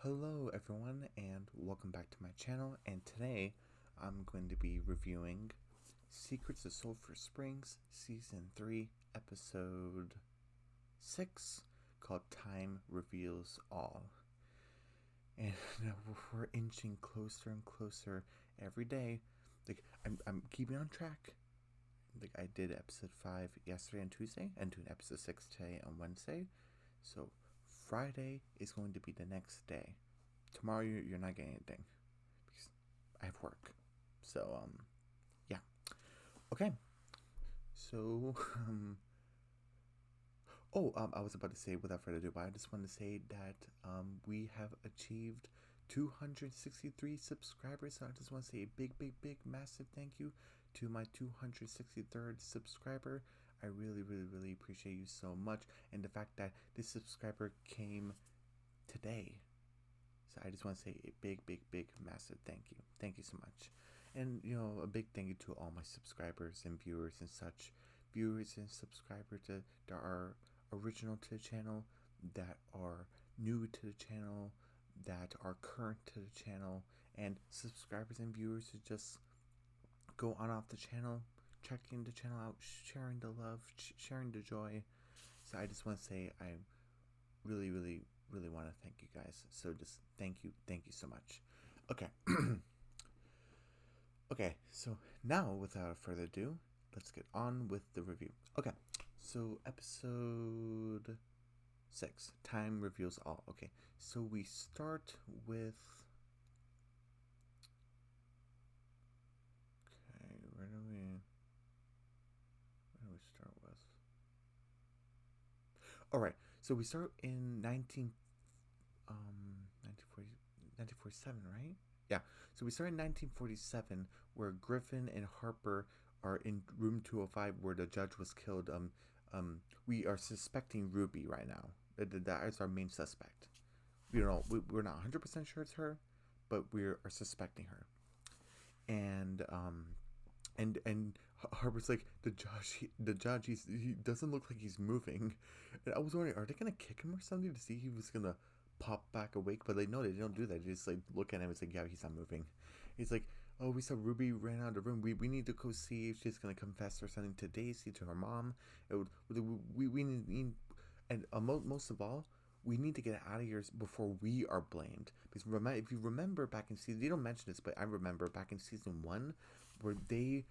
Hello everyone and welcome back to my channel, and today I'm going to be reviewing Secrets of Sulphur Springs Season 3 Episode 6 called Time Reveals All. And we're inching closer and closer every day. I'm keeping on track. I did episode 5 yesterday and Tuesday, and doing episode 6 today on Wednesday. So Friday is going to be the next day. Tomorrow you're not getting anything because I have work. So yeah. Okay. So I was about to say, without further ado, but I just want to say that we have achieved 263 subscribers. So I just want to say a big massive thank you to my 263rd subscriber. I really appreciate you so much, and the fact that this subscriber came today. So I just want to say a big massive thank you. Thank you so much. And a big thank you to all my subscribers and viewers and such. Viewers and subscribers that are original to the channel, that are new to the channel, that are current to the channel, and subscribers and viewers who just go on off the channel, checking the channel out, sharing the love, sharing the joy. So I just want to say I really want to thank you guys. So just thank you so much. Okay. Okay, so now without further ado, let's get on with the review. Okay, so episode 6, Time Reveals All. Okay, so we start with... Okay, where do we start with? Alright, so we start in 1947, right? Yeah, so we start in 1947, where Griffin and Harper are in room 205 where the judge was killed. We are suspecting Ruby right now. That is our main suspect. We're not 100% sure it's her, but we are suspecting her. And Harper's like, the judge, he doesn't look like he's moving. And I was wondering, are they gonna kick him or something to see he was gonna pop back awake? But no, they don't do that. They just look at him and say, yeah, he's not moving. He's like, oh, we saw Ruby ran out of the room. We need to go see if she's gonna confess or something to Daisy, to her mom. We need, and most of all, we need to get out of here before we are blamed. Because if you remember back in season, they don't mention this, but I remember back in season 1, where they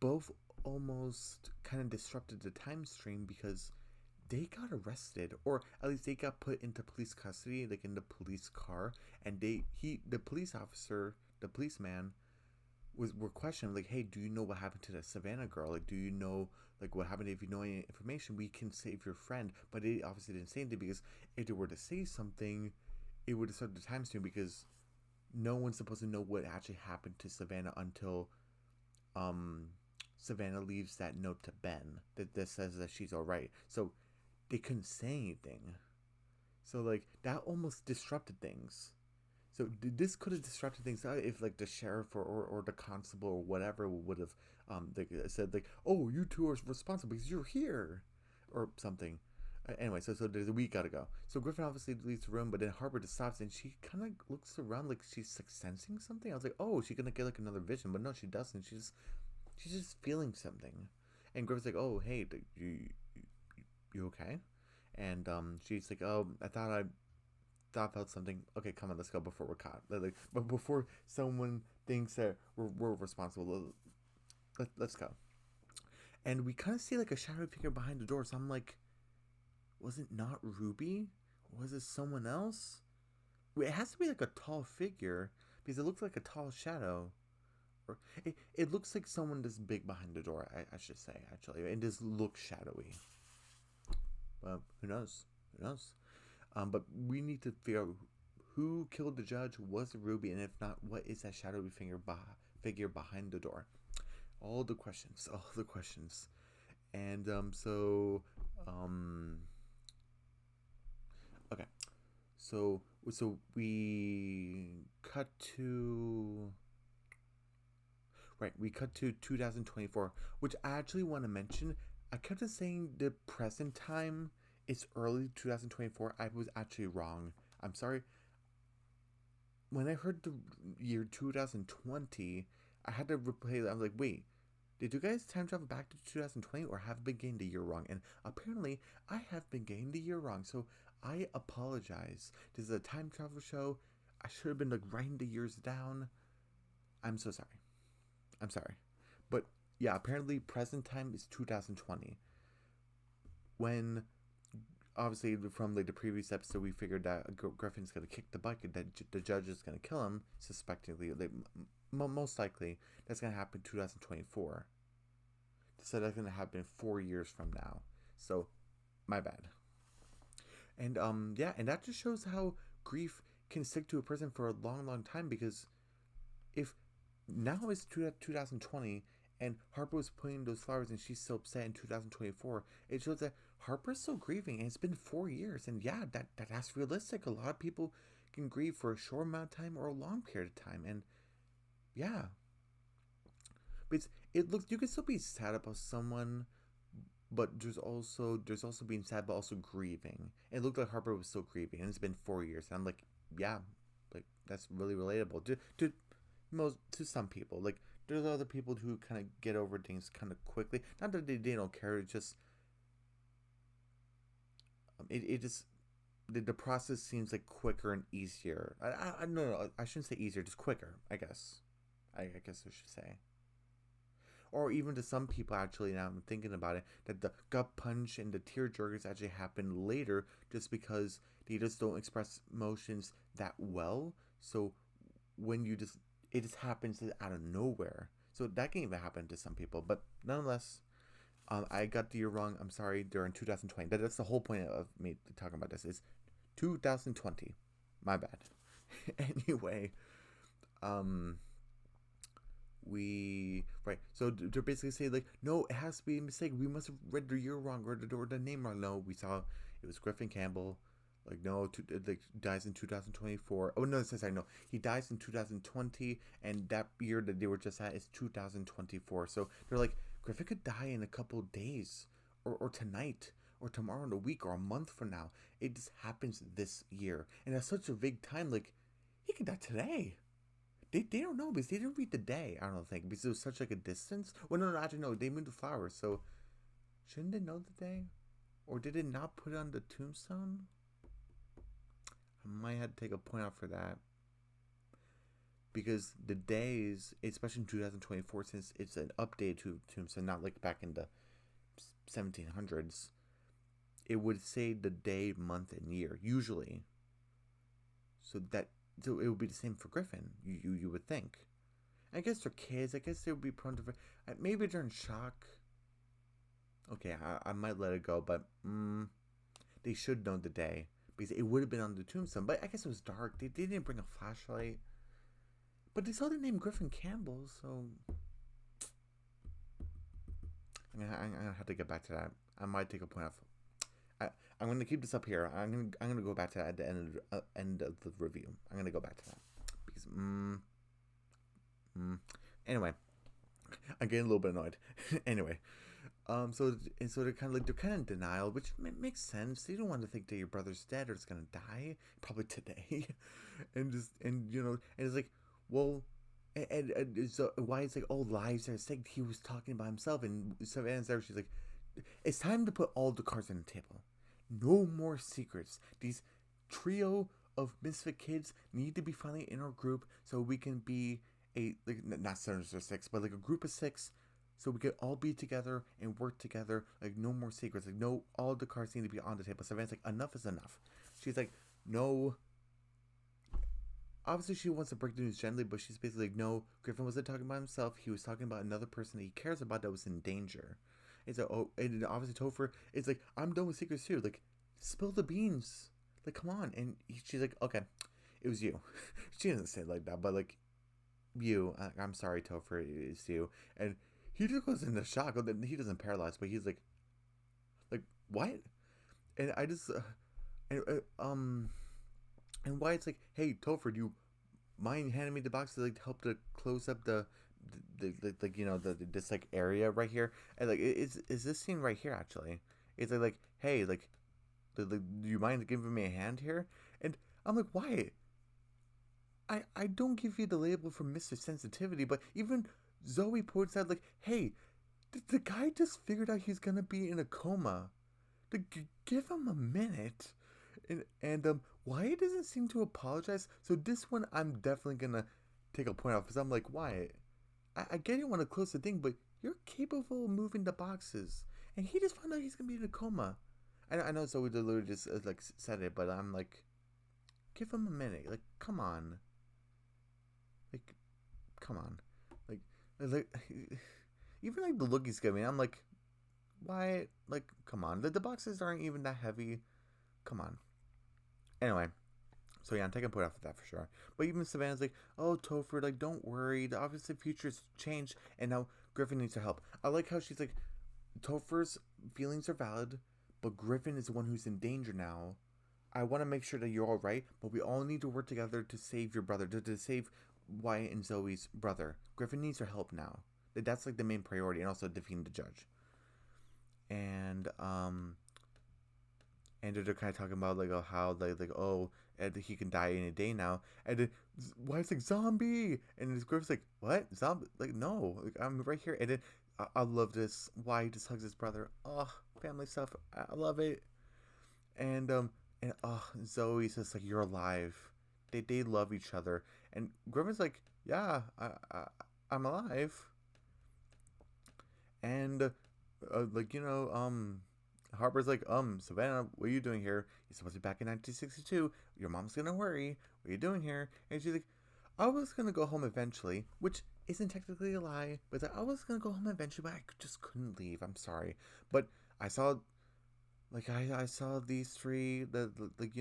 both almost kind of disrupted the time stream because they got arrested, or at least they got put into police custody, in the police car, and the police officer, the policeman, were questioned, hey, do you know what happened to the Savannah girl? Do you know what happened? If you know any information, we can save your friend. But they obviously didn't say anything, because if they were to say something, it would have started the time stream, because no one's supposed to know what actually happened to Savannah until Savannah leaves that note to Ben that says that she's alright. So they couldn't say anything. So that almost disrupted things. So this could have disrupted things if the sheriff or the constable or whatever would have said oh, you two are responsible because you're here or something. Anyway, so we gotta go. So Griffin obviously leaves the room, but then Harper just stops and she kind of looks around like she's sensing something. I was like, oh, she's gonna get another vision, but no, she doesn't. She's just feeling something. And Griffin's like, oh, hey, you okay? And she's like, oh, I thought I felt something. Okay, come on, let's go before we're caught. But before someone thinks that we're responsible, let's go. And we kind of see a shadowy figure behind the door. So I'm like, was it not Ruby? Was it someone else? Wait, it has to be a tall figure, because it looks like a tall shadow. Or it looks like someone this big behind the door, I should say, actually. It just looks shadowy. But who knows? But we need to figure out who killed the judge. Was it Ruby? And if not, what is that shadowy figure behind the door? All the questions. And okay. So we cut to... Right, we cut to 2024, which I actually want to mention. I kept on saying the present time is early 2024. I was actually wrong. I'm sorry. when I heard the year 2020, I had to replay that. I was like, wait, did you guys time travel back to 2020 or have been getting the year wrong? And apparently, I have been getting the year wrong. So I apologize. This is a time travel show. I should have been like writing the years down. I'm so sorry. I'm sorry. But yeah, apparently present time is 2020. When obviously from like the previous episode we figured that Griffin's gonna kick the bucket, that the judge is gonna kill him, suspectingly. Like, most likely that's gonna happen 2024. So that's gonna happen 4 years from now. So my bad. And yeah, and that just shows how grief can stick to a person for a long, long time. Because if now it's 2020 and Harper was putting those flowers and she's so upset in 2024, it shows that Harper's still grieving and it's been 4 years. And yeah, that's realistic. A lot of people can grieve for a short amount of time or a long period of time. And yeah, but it looks, you can still be sad about someone, but there's also being sad but also grieving. It looked like Harper was still grieving and it's been 4 years. And I'm like, yeah, like that's really relatable to some people. Like there's other people who kind of get over things kind of quickly. Not that they don't care. It's just it just the process seems like quicker and easier. No, I shouldn't say easier, just quicker. I guess I should say. Or even to some people, actually, now I'm thinking about it, that the gut punch and the tear jerkers actually happen later, just because they just don't express emotions that well. So when you just it just happens out of nowhere. So that can even happen to some people. But nonetheless, I got the year wrong. I'm sorry. During 2020. That's the whole point of me talking about this. Is 2020. My bad. Anyway, um, we right. So they're basically saying like, no, it has to be a mistake. We must have read the year wrong or the name wrong. No, we saw it was Griffin Campbell. Like no, like dies in 2024. Oh no, sorry, no, he dies in 2020, and that year that they were just at is 2024. So they're like, Griffin could die in a couple of days, or tonight, or tomorrow, in a week, or a month from now. It just happens this year, and that's such a big time. Like he could die today. They don't know because they didn't read the day. I don't think because it was such like a distance. Well, no, actually no, they moved the flowers, so shouldn't they know the day, or did it not put it on the tombstone? I might have to take a point out for that because the days, especially in 2024, since it's an update to Tombstone, not like back in the 1700s, it would say the day, month, and year usually. So it would be the same for Griffin. You would think. I guess they're kids. I guess they would be prone to maybe they're in shock. Okay, I might let it go, but they should know the day because it would have been on the tombstone. But I guess it was dark. They didn't bring a flashlight. But they saw the name Griffin Campbell, so I'm gonna have to get back to that. I might take a point off. I'm gonna keep this up here. I'm gonna go back to that at the end of the review. I'm gonna go back to that because anyway, I'm getting a little bit annoyed. Anyway, so they're kind of like they're kind of in denial, which makes sense. You don't want to think that your brother's dead or it's gonna die probably today, and and it's like, well, and so why it's like all lives are at stake. He was talking about himself, and Savannah's there. She's like, it's time to put all the cards on the table. No more secrets. These trio of misfit kids need to be finally in our group so we can be like not 7 or 6, but like a group of 6, so we could all be together and work together. Like no more secrets. Like no, all the cards need to be on the table. Savannah's like, enough is enough. She's like, no. Obviously, she wants to break the news gently, but she's basically like, no, Griffin wasn't talking about himself. He was talking about another person that he cares about that was in danger. It's like, oh, and obviously Topher is like, I'm done with secrets too. Like, spill the beans. Like, come on. And she's like, okay, it was you. She doesn't say it like that, but like, you. I'm sorry, Topher, it's you. And he just goes into shock. He doesn't paralyze, but he's like what? And I just, and, and why it's like, hey, Topher, do you mind handing me the box to like help to close up the like this like area right here? And like is this scene right here actually? It's like hey, like do you mind giving me a hand here? And I'm like, why? I don't give you the label for Mr. Sensitivity, but even Zoe points out, like, hey, the guy just figured out he's gonna be in a coma. Give him a minute. And Wyatt doesn't seem to apologize. So this one, I'm definitely gonna take a point off because I'm like, Wyatt, I get you want to close the thing, but you're capable of moving the boxes, and he just found out he's gonna be in a coma. I know Zoe literally just like said it, but I'm like, give him a minute. Like, come on. Like, come on. Like, like even like the look he's giving, I'm like, why? Like, come on. The boxes aren't even that heavy. Come on. Anyway, so yeah, I'm taking a point off of that for sure. But even Savannah's like, oh, Topher, like, don't worry. The obviously future's changed, and now Griffin needs her help. I like how she's like, Topher's feelings are valid, but Griffin is the one who's in danger now. I want to make sure that you're all right, but we all need to work together to save your brother, to save Wyatt and Zoe's brother. Griffin needs her help now. That's like the main priority, and also defeating the judge. And and they're kind of talking about like, oh, how like oh, and he can die any day now. And then Wyatt's like, zombie, and his Griff's like, what, zombie? Like, no, like, I'm right here. And then I love this. Wyatt just hugs his brother. Oh, family stuff. I love it. And Zoe's just like, you're alive. They love each other. And Griffin's like, yeah, I'm alive. And like, Harper's like, Savannah, what are you doing here? You're supposed to be back in 1962. Your mom's gonna worry. What are you doing here? And she's like, I was gonna go home eventually, which isn't technically a lie, but I was gonna go home eventually, but I just couldn't leave. I'm sorry, but I saw, like, I saw these three, like,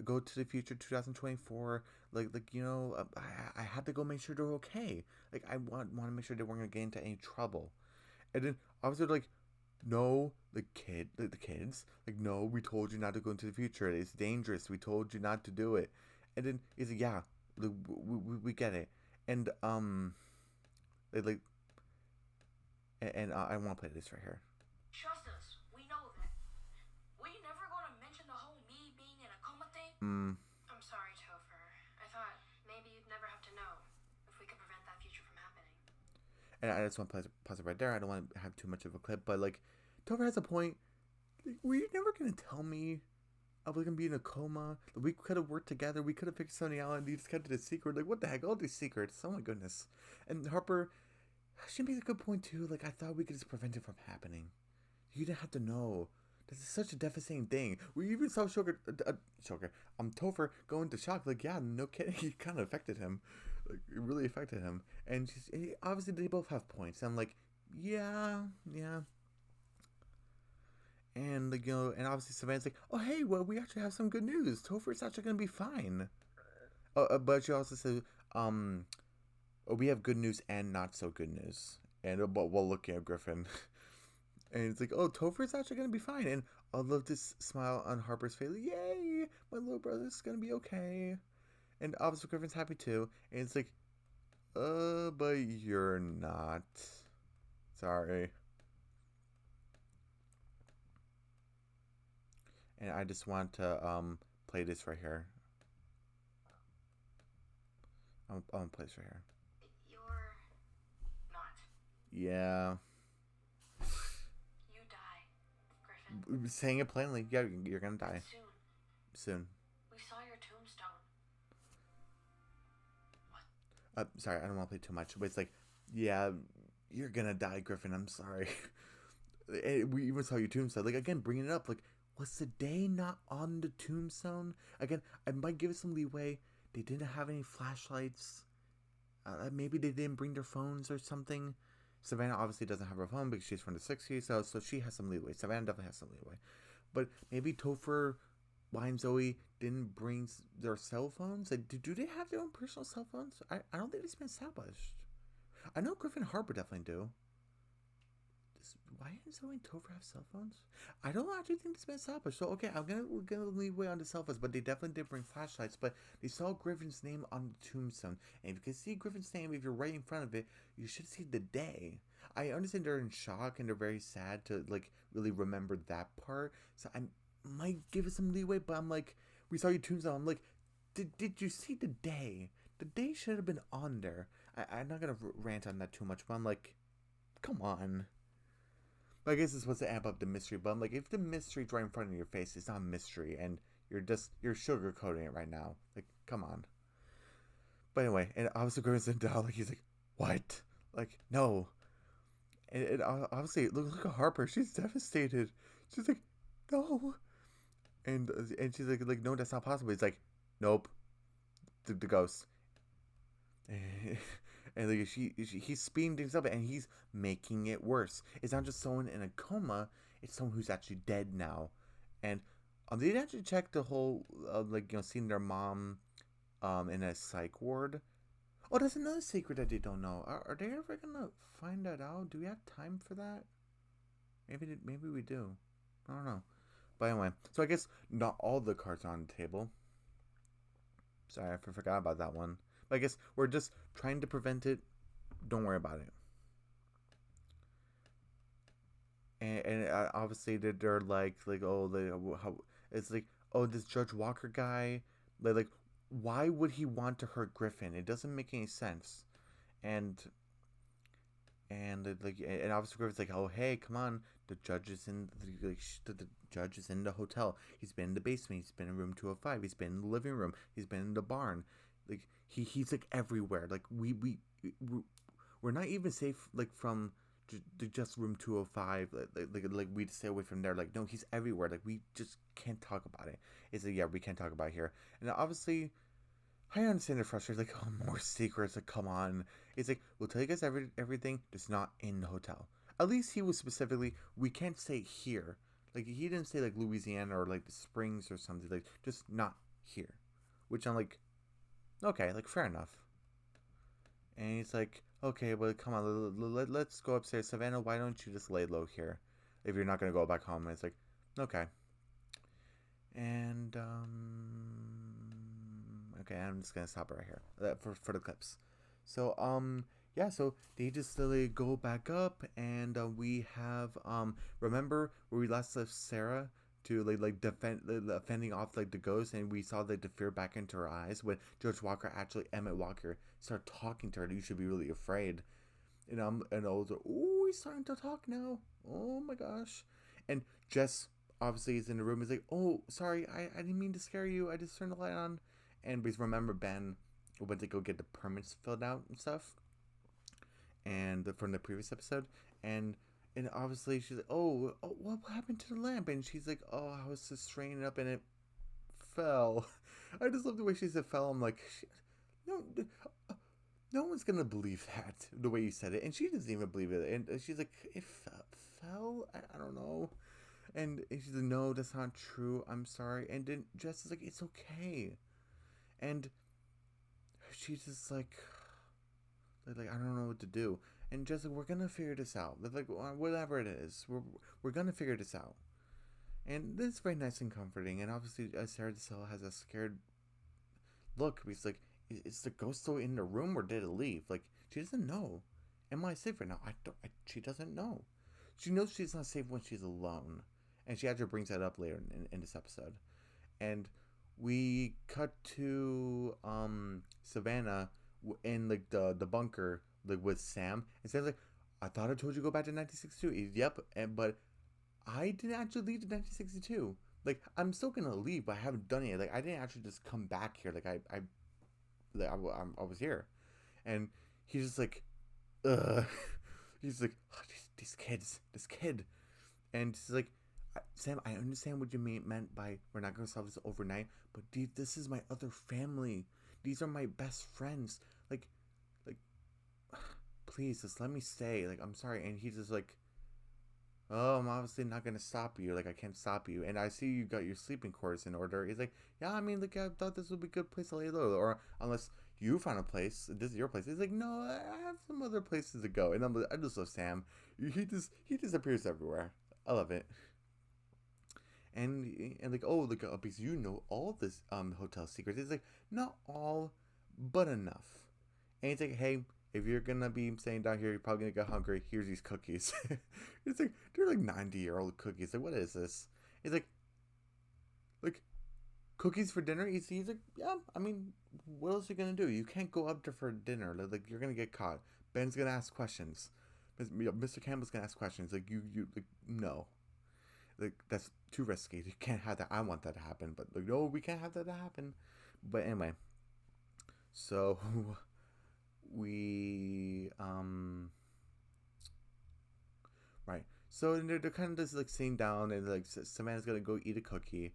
go to the future 2024. I had to go make sure they're okay. Like, I want to make sure they weren't gonna get into any trouble. And then obviously like, no, the kids, like, no, we told you not to go into the future. It's dangerous. We told you not to do it. And then he's like, yeah, we get it. And like, and I want to play this right here. Trust us. We know that. Were you never going to mention the whole me being in a coma thing? I'm sorry, Topher. I thought maybe you'd never have to know if we could prevent that future from happening. And I just want to pause it right there. I don't want to have too much of a clip, but like, Topher has a point. Like, were you never gonna tell me I was gonna be in a coma? We could have worked together. We could have figured something out, and you just kept it a secret. Like, what the heck? All these secrets. Oh my goodness. And Harper, she makes a good point too. Like, I thought we could just prevent it from happening. You didn't have to know. This is such a devastating thing. We even saw Topher go into shock. Like, yeah, no kidding. It kind of affected him. Like, it really affected him. And obviously they both have points. I'm like, yeah. And like, and obviously Savannah's like, oh hey, well, we actually have some good news. Topher's actually gonna be fine. But she also says, we have good news and not so good news. And but while looking at Griffin, and it's like, oh, Topher's actually gonna be fine. And I love this smile on Harper's face. Like, yay, my little brother's gonna be okay. And obviously Griffin's happy too. And it's like, but you're not. Sorry. And I just want to play this right here. I'm gonna play this right here. You're not. Yeah. You die, Griffin. Saying it plainly. Yeah, you're gonna die. Soon. We saw your tombstone. What? Sorry, I don't want to play too much, but it's like, yeah, you're gonna die, Griffin. I'm sorry. We even saw your tombstone. Like, again, bringing it up. Like, was the day not on the tombstone? Again, I might give it some leeway. They didn't have any flashlights. Maybe they didn't bring their phones or something. Savannah obviously doesn't have her phone because she's from the 60s, so she has some leeway. Savannah definitely has some leeway. But maybe Topher, Wyatt, and Zoe didn't bring their cell phones. Like, do they have their own personal cell phones? I don't think it's been established. I know Griffin and Harper definitely do. Why didn't Zoe and Topher have cell phones? I don't actually think it's been established. So okay, we're gonna leave way on the cell phones, but they definitely did bring flashlights. But they saw Griffin's name on the tombstone, and if you can see Griffin's name, if you're right in front of it, you should see the day. I understand they're in shock and they're very sad to like really remember that part. So I might give it some leeway, but I'm like, we saw your tombstone. I'm like, did you see the day? the date should have been on there. I'm not gonna rant on that too much, but I'm like, come on. But I guess it's supposed to amp up the mystery. But I'm like, if the mystery's right in front of your face, it's not a mystery, and you're sugarcoating it right now. Like, come on. But anyway, and obviously goes into like he's like, what? Like, no. And obviously, look at Harper. She's devastated. She's like, no. And she's like, no, that's not possible. He's like, nope, the ghost. And like he's speeding things up, and he's making it worse. It's not just someone in a coma; it's someone who's actually dead now. And they didn't actually check the whole seeing their mom in a psych ward. Oh, that's another secret that they don't know. Are they ever gonna find that out? Do we have time for that? Maybe we do. I don't know. But anyway, so I guess not all the cards are on the table. Sorry, I forgot about that one. But I guess we're just trying to prevent it. Don't worry about it. And obviously they're like how it's like, oh, this Judge Walker guy, like why would he want to hurt Griffin? It doesn't make any sense. And and obviously Griffin's like, oh hey, come on, the judge is in the judge is in the hotel. He's been in the basement. He's been in room 205. He's been in the living room. He's been in the barn. Like he's like everywhere. Like we're not even safe like from just room 205. Like we stay away from there. Like no, he's everywhere. Like we just can't talk about it. It's like, yeah, we can't talk about it here. And obviously I understand they're frustrated. Like, oh, more secrets. Like, come on. It's like, we'll tell you guys everything, just not in the hotel. At least he was specifically, we can't say here. Like, he didn't say, like, Louisiana or, like, the Springs or something. Like, just not here. Which I'm like, okay, like, fair enough. And he's like, okay, well, come on, let's go upstairs. Savannah, why don't you just lay low here? If you're not going to go back home. And it's like, okay. And, okay, I'm just gonna stop it right here for the clips. So yeah, so they just literally go back up, and we have remember where we last left Sarah to fending off like the ghost, and we saw like the fear back into her eyes when George Walker, actually Emmett Walker, started talking to her. You should be really afraid. And I was like, oh, he's starting to talk now. Oh my gosh. And Jess obviously is in the room. He's like, oh, sorry, I didn't mean to scare you. I just turned the light on. And we remember Ben went to go get the permits filled out and stuff, and from the previous episode, and obviously she's like, oh, what happened to the lamp? And she's like, oh, I was just straining it up and it fell. I just love the way she said fell. I'm like, no, no one's gonna believe that the way you said it, and she doesn't even believe it. And she's like, it fell. I don't know. And she's like, no, that's not true. I'm sorry. And then Jess is like, it's okay. And she's just like I don't know what to do. And just like, we're gonna figure this out. Like whatever it is, we're gonna figure this out. And this is very nice and comforting. And obviously, Sarah DeSella has a scared look. Because like, is the ghost still in the room or did it leave? Like she doesn't know. Am I safe right now? She doesn't know. She knows she's not safe when she's alone, and she actually brings that up later in this episode. And we cut to Savannah in like the bunker like with Sam, and Sam's like, I thought I told you to go back to 1962. Yep, but I didn't actually leave to 1962. Like I'm still gonna leave, but I haven't done it. Like I didn't actually just come back here. Like I was here, and he's just like, ugh. He's like, oh, these kids, this kid, and he's like, Sam, I understand what you meant by we're not going to solve this overnight, but this is my other family. These are my best friends. Like, please, just let me stay. Like, I'm sorry. And he's just like, oh, I'm obviously not going to stop you. Like, I can't stop you. And I see you got your sleeping quarters in order. He's like, yeah, I mean, like, I thought this would be a good place to lay low. Or unless you found a place, this is your place. He's like, no, I have some other places to go. And I just love Sam. He disappears everywhere. I love it. And like, oh, look, because you know all this hotel secrets. It's like, not all, but enough. And it's like, hey, if you're gonna be staying down here, you're probably gonna get hungry. Here's these cookies. It's like they're like 90-year-old cookies. Like, what is this? It's like Cookies for dinner? He's like, yeah. I mean, what else are you gonna do? You can't go up there for dinner. Like you're gonna get caught. Ben's gonna ask questions. Mr. Campbell's gonna ask questions. Like you like no. Like that's too risky. You can't have that. I want that to happen, but like no, we can't have that to happen. But anyway, so we right. So they're kind of just like sitting down, and like Savannah's gonna go eat a cookie.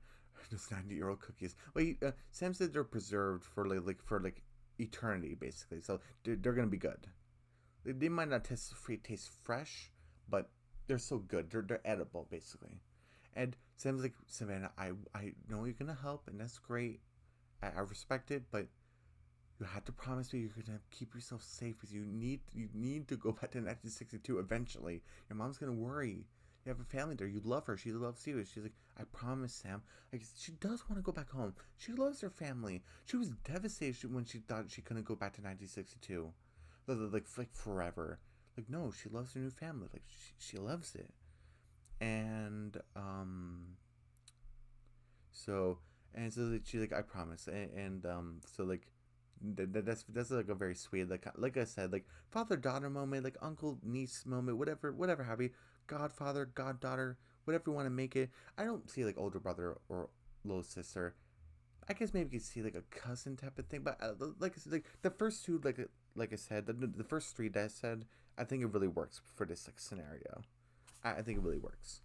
Those 90-year-old cookies. Well, Sam said they're preserved for like eternity, basically. So they're gonna be good. They might not taste fresh, but they're so good. They're edible, basically. And Sam's like, Savannah, I know you're gonna help, and that's great. I respect it, but you have to promise me you're gonna keep yourself safe because you need to go back to 1962 eventually. Your mom's gonna worry. You have a family there. You love her. She loves you. She's like, I promise, Sam. Like, she does want to go back home. She loves her family. She was devastated when she thought she couldn't go back to 1962, like forever. Like, no, she loves her new family. Like, she loves it. And so so like, she's like, I promise. And so like that's like a very sweet, like I said, like father daughter moment, like uncle niece moment, whatever have you, godfather goddaughter, whatever you want to make it. I don't see like older brother or little sister. I guess maybe you could see like a cousin type of thing, but like the first two, like I said, the first three that I said, I think it really works for this like scenario. I think it really works.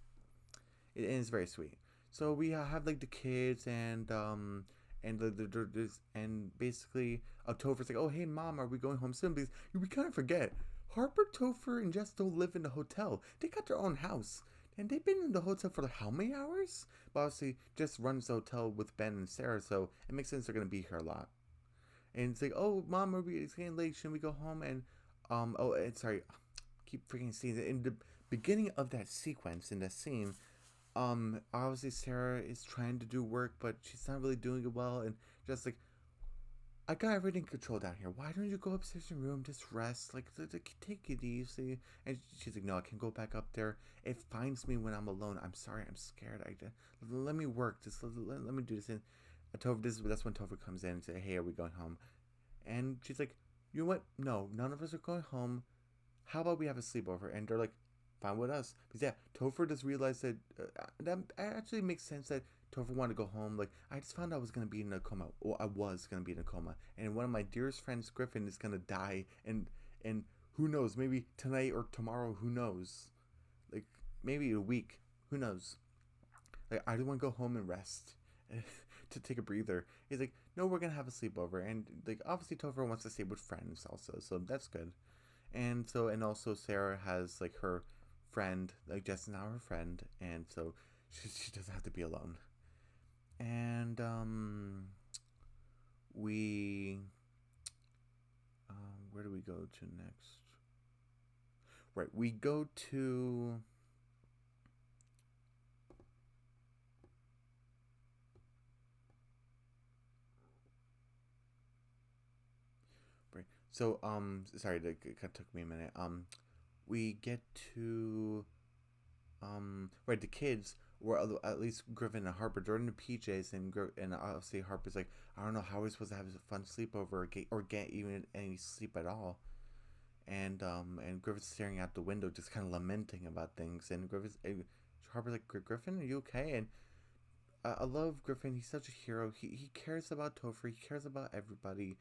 It is very sweet. So we have like the kids, and and basically Topher's like, oh hey mom, are we going home soon? Because we kind of forget Harper, Topher, and Jess don't live in the hotel. They got their own house. And they've been in the hotel for like how many hours? But obviously, Jess runs the hotel with Ben and Sarah, so it makes sense they're gonna be here a lot. And it's like, oh, mom, it's getting late. Shouldn't we go home? And oh, and sorry, keep freaking seeing it. In the beginning of that sequence, in that scene, obviously Sarah is trying to do work, but she's not really doing it well, and just like, I got everything controlled down here. Why don't you go upstairs in your room, just rest, like take it easy? And she's like, no, I can go back up there. It finds me when I'm alone. I'm sorry, I'm scared. Let me work. Just let me do this. And that's when Topher comes in and says, hey, are we going home? And she's like, you know what? No, none of us are going home. How about we have a sleepover? And they're like, fine with us. Because yeah, Topher does realize that actually makes sense that Topher wanted to go home. Like, I just found out I was going to be in a coma. Well, I was going to be in a coma. And one of my dearest friends, Griffin, is going to die. And who knows? Maybe tonight or tomorrow. Who knows? Like, maybe a week. Who knows? Like, I just want to go home and rest. To take a breather. He's like, no, we're going to have a sleepover. And, like, obviously Topher wants to stay with friends also. So that's good. And also Sarah has, like, her friend. Like, Jess is now her friend. And so she doesn't have to be alone. And we where do we go to next? Right, we go to right. So sorry, that took me a minute. We get to right, the kids were at least Griffin and Harper. They're in the PJs, and obviously Harper's like, I don't know how we're supposed to have a fun sleepover or get even any sleep at all. And Griffin's staring out the window, just kind of lamenting about things. And Harper's like, Griffin, are you okay? And I love Griffin. He's such a hero. He cares about Topher. He cares about everybody.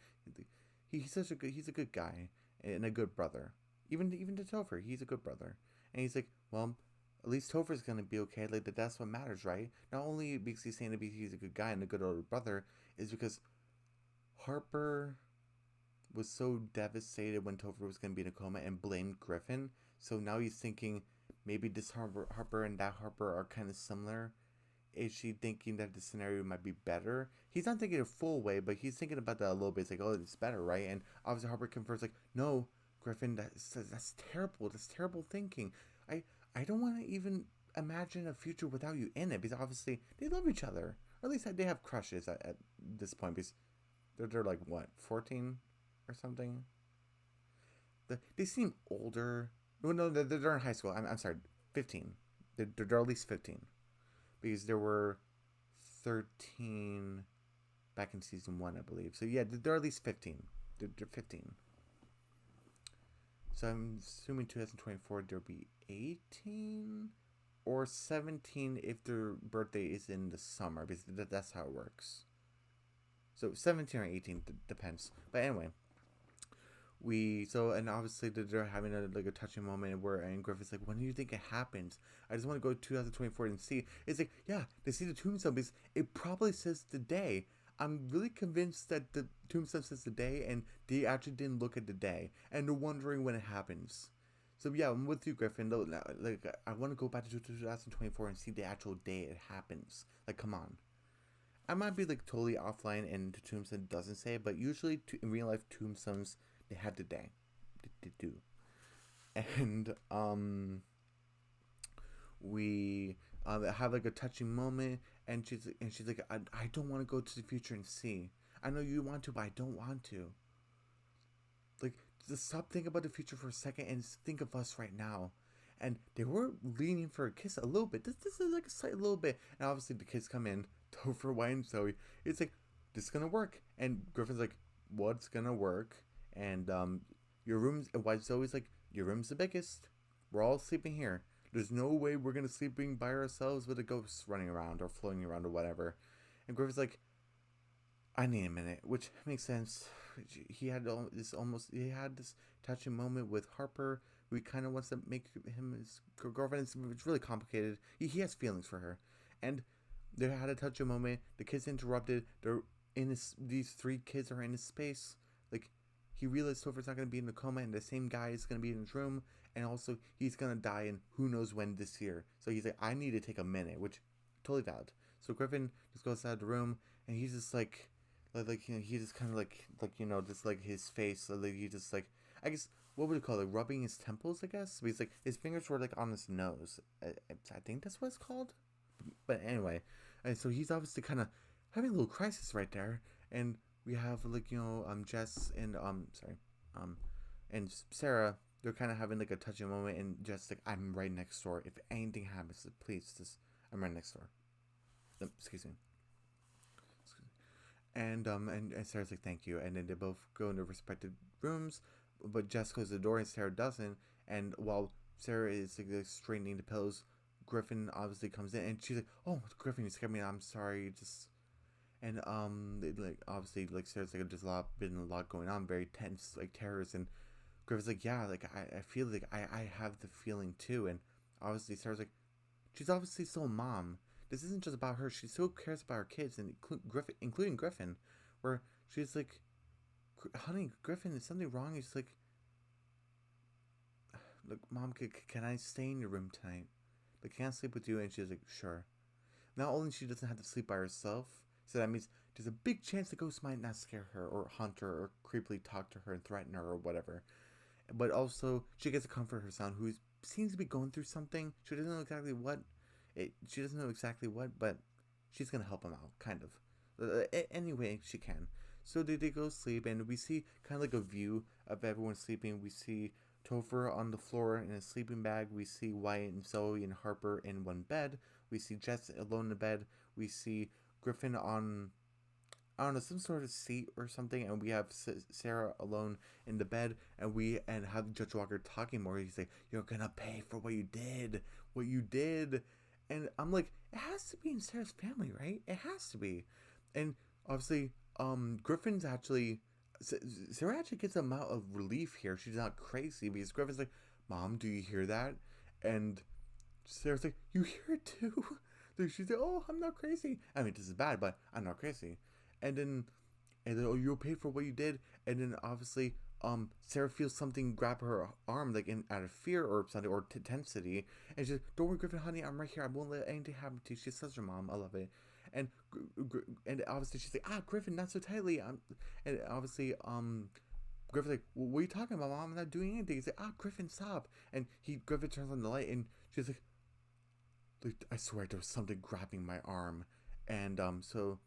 He's a good guy and a good brother. Even to Topher, he's a good brother. And he's like, well, at least Topher's gonna be okay. Like that's what matters, right? Not only because he's saying he's a good guy and a good older brother, is because Harper was so devastated when Topher was gonna be in a coma and blamed Griffin. So now he's thinking maybe this Harper and that Harper are kind of similar. Is she thinking that the scenario might be better? He's not thinking a full way, but he's thinking about that a little bit. It's like, oh, it's better, right? And obviously Harper confirms, like, no, Griffin, that's terrible. That's terrible thinking. I I don't want to even imagine a future without you in it, because obviously they love each other. Or at least they have crushes at this point, because they're like what, 14 or something. They seem older. No, no, they're in high school. I'm sorry, 15. They're at least 15, because there were 13 back in season 1, I believe. So yeah, there are at least 15. They're 15. So I'm assuming 2024 there'll be 18 or 17 if their birthday is in the summer, because that's how it works. So 17 or 18 depends. But anyway, and obviously they're having a touching moment where and Griffith's like, when do you think it happens? I just want to go to 2024 and see. It's like, yeah, they see the tombstone because it probably says the day. I'm really convinced that the tombstone says the day and they actually didn't look at the day and they're wondering when it happens. So yeah, I'm with you, Griffin. Like, I want to go back to 2024 and see the actual day it happens. Like, come on. I might be like totally offline and the tombstone doesn't say it, but usually in real life tombstones, they have the day. They do. And we have like a touching moment, and she's like, I don't want to go to the future and see. I know you want to, but I don't want to. Like, just stop thinking about the future for a second and think of us right now. And they were leaning for a kiss a little bit. This is like a slight little bit. And obviously the kids come in, Topher, Wyatt, and Zoe. It's like, this is gonna work. And Griffin's like, what's gonna work? And your room's, why Zoe's like, your room's the biggest. We're all sleeping here. There's no way we're gonna sleeping by ourselves with a ghost running around or floating around or whatever. And Griffin's like, I need a minute, which makes sense. He had this touching moment with Harper. We kind of wants to make him his girlfriend. It's really complicated. He has feelings for her, and they had a touching moment. The kids interrupted. They're in his. These 3 kids are in his space. Like, he realized Topher's not going to be in a coma, and the same guy is going to be in his room, and also he's going to die in who knows when this year. So he's like, I need to take a minute, which totally valid. So Griffin just goes out of the room, and he's just like he just kind of just like his face, like he just like, I guess, what would you call it, rubbing his temples, I guess. But he's like, his fingers were like on his nose. I think that's what it's called. But anyway, and so he's obviously kind of having a little crisis right there, and we have Jess and and Sarah. They're kind of having like a touching moment, and Jess like, I'm right next door. If anything happens, please just, I'm right next door. Excuse me. And Sarah's like, thank you. And then they both go in their respective rooms, but Jess closes the door and Sarah doesn't. And while Sarah is like straightening the pillows, Griffin obviously comes in and she's like, oh, Griffin, you scared me. I'm sorry. Just and obviously like Sarah's like, there's been a lot going on, very tense, like terrors. And Griffin's like, yeah, like I feel like I have the feeling too. And obviously Sarah's like, she's obviously still a mom. This isn't just about her. She still cares about her kids, and including Griffin, where she's like, honey, Griffin, is something wrong? He's like, look, Mom, can I stay in your room tonight? Like, can I sleep with you? And she's like, sure. Not only she doesn't have to sleep by herself, so that means there's a big chance the ghost might not scare her or haunt her or creepily talk to her and threaten her or whatever. But also, she gets to comfort her son, who seems to be going through something. She doesn't know exactly what. She doesn't know exactly what, but she's gonna help him out, kind of. Any way she can. So they go sleep, and we see kind of like a view of everyone sleeping. We see Topher on the floor in a sleeping bag. We see Wyatt and Zoe and Harper in one bed. We see Jess alone in the bed. We see Griffin on, I don't know, some sort of seat or something, and we have Sarah alone in the bed, and have Judge Walker talking more. He's like, "You're gonna pay for what you did, And I'm like, it has to be in Sarah's family, right? It has to be. And obviously, Griffin's actually, Sarah actually gets a amount of relief here. She's not crazy, because Griffin's like, Mom, do you hear that? And Sarah's like, you hear it too? She's like, oh, I'm not crazy. I mean, this is bad, but I'm not crazy. And then, oh, you'll pay for what you did. And then obviously, Sarah feels something grab her arm, like out of fear or something, or intensity, and she's like, don't worry, Griffin, honey, I'm right here. I won't let anything happen to you. She's such a mom. I love it. And obviously she's like, Griffin, not so tightly. And obviously, Griffin's like, well, what are you talking about, Mom? I'm not doing anything. He's like, Griffin, stop. And Griffin turns on the light, and she's like, I swear there was something grabbing my arm. And so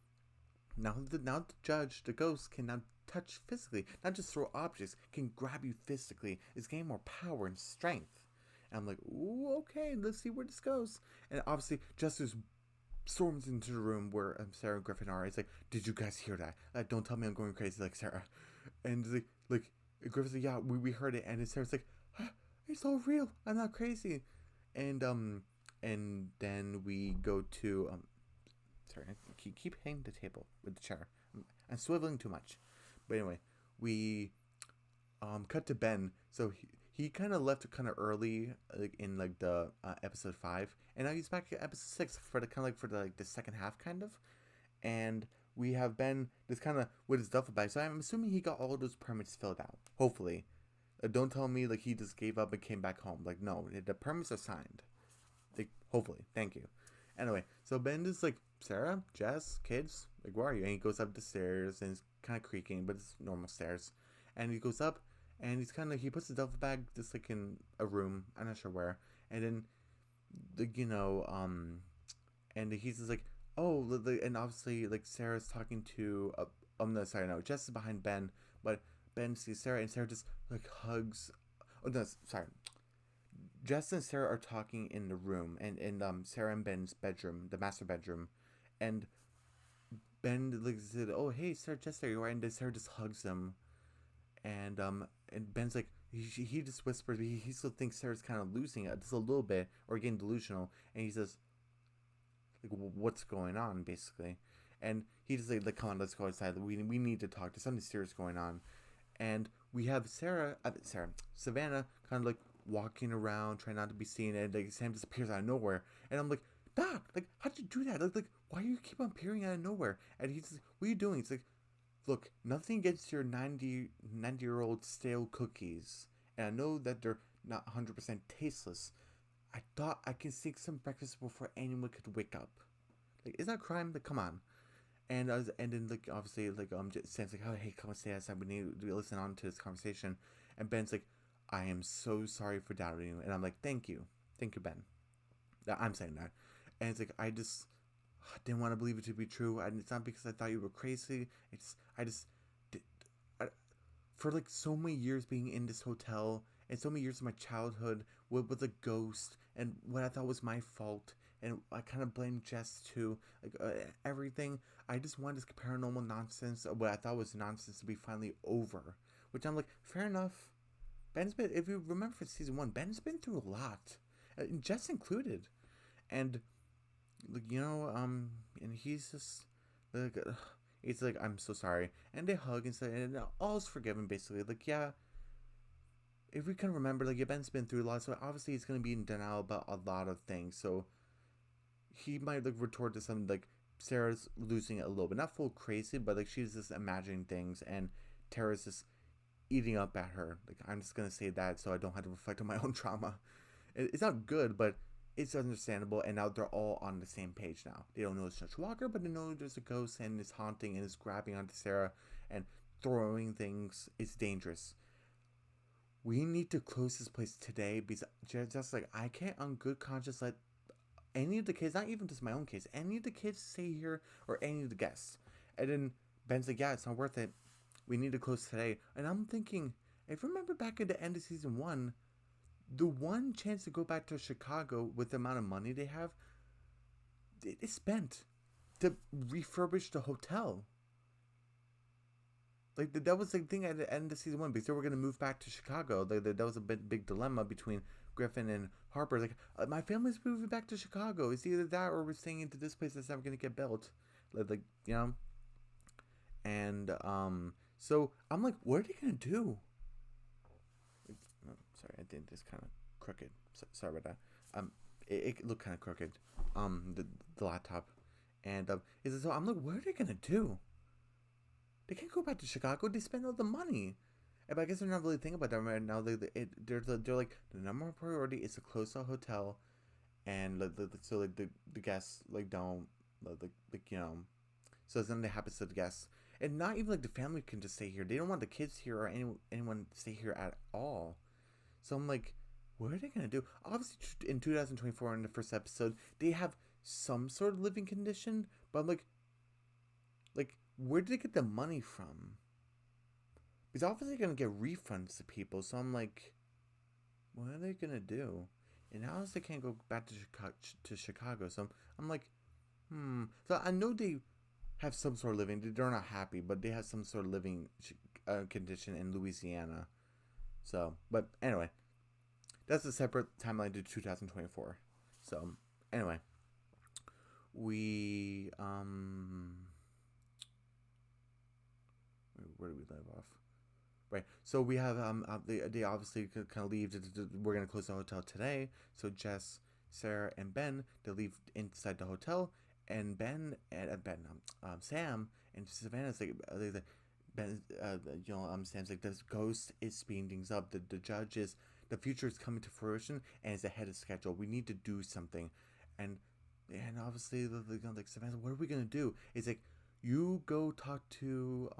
now the judge, the ghost, can now touch physically, not just throw objects, can grab you physically. It's gaining more power and strength. And I'm like, ooh, okay, let's see where this goes. And obviously, just as storms into the room where Sarah and Griffin are. It's like, did you guys hear that? Don't tell me I'm going crazy like Sarah. And like Griffin's like, yeah, we heard it. And Sarah's like, huh, it's all real. I'm not crazy. And and then we go to sorry, I keep hitting the table with the chair. I'm swiveling too much. But anyway, we cut to Ben. So he kind of left kind of early, like in like the episode 5, and now he's back at episode 6 for the kind of like for the like the second half kind of, and we have Ben this kind of with his duffel bag. So I'm assuming he got all those permits filled out. Hopefully, don't tell me like he just gave up and came back home. Like no, the permits are signed. Like hopefully, thank you. Anyway, so Ben is like, Sarah, Jess, kids, like where are you? And he goes up the stairs and it's kind of creaking, but it's normal stairs. And he goes up and he's kind of he puts the duffel bag just like in a room, I'm not sure where, and then and he's just like, oh, and obviously like Sarah's talking to no, sorry, no, Jess is behind Ben, but Ben sees Sarah and Sarah just like hugs. Oh no, sorry. Jess and Sarah are talking in the room, and in Sarah and Ben's bedroom, the master bedroom, and Ben like said, "Oh hey, Sarah, Jess, there you are," and then Sarah just hugs him, and Ben's like he just whispers, he still thinks Sarah's kind of losing it just a little bit or getting delusional, and he says like what's going on basically, and he just like come on, let's go outside, we need to talk, there's something serious going on, and we have Savannah kind of like walking around trying not to be seen, and like Sam disappears out of nowhere, and I'm like, Doc, like how'd you do that, like why do you keep on appearing out of nowhere, and he's like, what are you doing? He's like, look, nothing against your 90-year-old stale cookies, and I know that they're not 100% tasteless. I thought I can sneak some breakfast before anyone could wake up. Like, is that a crime? Like, come on. And then like obviously like Sam's like, oh hey, come and stay outside. We need to listen on to this conversation. And Ben's like, I am so sorry for doubting you. And I'm like, thank you, Ben. I'm saying that. And it's like I just didn't want to believe it to be true. And it's not because I thought you were crazy. It's I just did, for like so many years being in this hotel and so many years of my childhood with a ghost and what I thought was my fault, and I kind of blame Jess too, like everything. I just wanted this paranormal nonsense, what I thought was nonsense, to be finally over. Which I'm like, fair enough. Ben's been, if you remember from season 1, Ben's been through a lot, Jess included, and like and he's just like. It's like, I'm so sorry, and they hug and say, and all's forgiven basically. Like, yeah, if we can remember, like, Ben's been through a lot, so obviously he's gonna be in denial about a lot of things. So he might like retort to something like Sarah's losing it a little bit, not full crazy, but like she's just imagining things, and Tara's just eating up at her. Like, I'm just gonna say that so I don't have to reflect on my own trauma. It's not good, but it's understandable, and now they're all on the same page now. They don't know it's Judge Walker, but they know there's a ghost and it's haunting and it's grabbing onto Sarah and throwing things. It's dangerous. We need to close this place today because just like I can't on good conscience let any of the kids, not even just my own kids, any of the kids stay here or any of the guests. And then Ben's like, yeah, it's not worth it. We need to close today. And I'm thinking, if you remember back at the end of season 1, the one chance to go back to Chicago with the amount of money they have, it's spent to refurbish the hotel. Like, that was the thing at the end of season 1, because they were going to move back to Chicago. That was a big dilemma between Griffin and Harper. Like, my family's moving back to Chicago. It's either that or we're staying into this place that's never going to get built. Like, And so I'm like, what are they going to do? Sorry, I did this kind of crooked. Sorry about that. It looked kind of crooked. The laptop, and so I'm like, what are they gonna do? They can't go back to Chicago. They spend all the money, but I guess they're not really thinking about that right now. They're like, the number one priority is to close the hotel, and so like the guests like don't so something happens to the guests, and not even like the family can just stay here. They don't want the kids here or anyone to stay here at all. So I'm like, what are they going to do? Obviously, in 2024, in the first episode, they have some sort of living condition. But I'm like, where did they get the money from? Because obviously they're going to get refunds to people. So I'm like, what are they going to do? And now they can't go back to Chicago. So I'm like, So I know they have some sort of living. They're not happy, but they have some sort of living condition in Louisiana. So, but anyway, that's a separate timeline to 2024. So, anyway, we where do we leave off? Right. So we have they obviously kind of leave. We're gonna close the hotel today. So Jess, Sarah, and Ben they leave inside the hotel, and Sam and Savannah's like Ben, Sam's like this ghost is speeding things up. The judge is the future is coming to fruition and it's ahead of schedule. We need to do something, and obviously like Savannah's like, what are we gonna do? It's like you go talk to